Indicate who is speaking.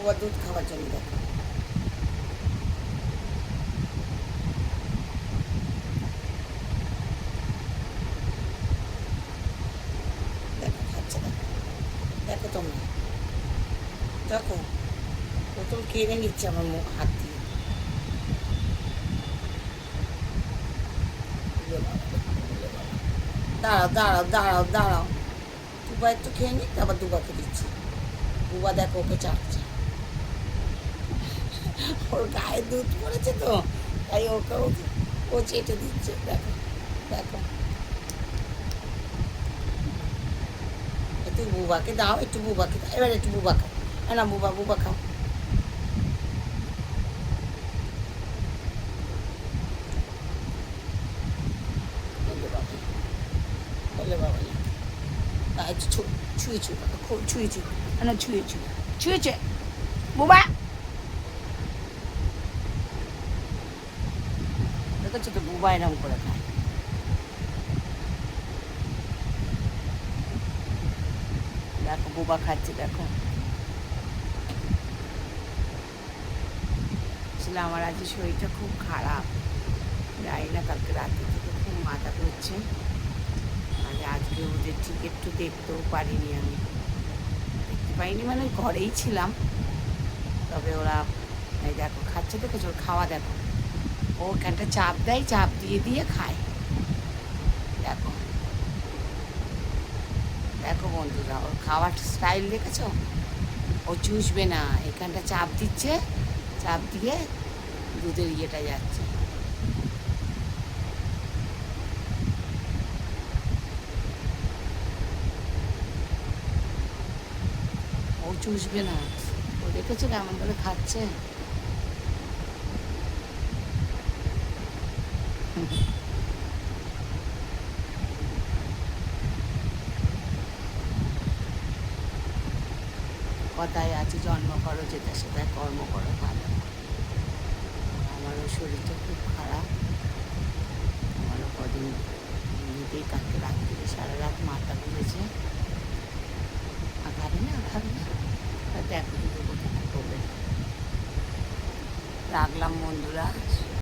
Speaker 1: বুবা দুধ খাওয়ার জন্য দেখো দেখো খাচ্ছে দেখো দেখো তোমরা দেখো বোতল কেড়ে নিচ্ছে আমার হাত দিয়ে দাঁড়াও দাঁড়াও দাঁড়াও দাঁড়াও দুবা একটু খেয়ে নিক আবার দুবাকে দিচ্ছি বুবা দেখো ওকে চাটছে ওর গায়ে দুধ পড়েছে তো তাই ওকে ও চেটে দিচ্ছে দেখো দেখো একটু বুবাকে দাও একটু বুবাকে দাও এবার একটু বুবা খাও না বুবা বুবা খাও বলে বাবা না একটু ছুঁয়ে ছুঁয়ে খুব ছুঁয়ে ছুঁয়ে না ছুঁয়ে ছুঁয়ে ছুঁয়েছে বুবা দেখেছো তো বুবা এরম করে খায় দেখো বুবা খাচ্ছে দেখো আসলে আমার আজকে শরীরটা খুব খারাপ জানি না কালকে রাতে থেকে খুব মাথা ঘুরছে আর আজকে ওদের ঠিক একটু দেখতেও পারিনি আমি দেখতে পাইনি মানে ঘরেই ছিলাম তবে ওরা এই দেখো খাচ্ছে দেখেছো ওর খাওয়া দেখো ও ওখানটা চাপ দেয় চাপ দিয়ে দিয়ে খায় দেখো দেখো বন্ধুরা ওর খাওয়ার স্টাইল দেখেছো ও চুষবে না এখানটা চাপ দিচ্ছে চাপ দিয়ে দুধের ইয়েটা যাচ্ছে ও চুষবে না ও দেখেছো কেমন করে খাচ্ছে কথায় আছে জন্ম করো যেটা সেটা কর্ম করো ভালো আমারও শরীরটা খুব খারাপ আমারও কদিন এমনিতেই কালকে রাত্রিরে সারা রাত মাথা ঘুরেছে আঘাবে না দেখো দুটো কোথায় করবে রাখলাম বন্ধুরা।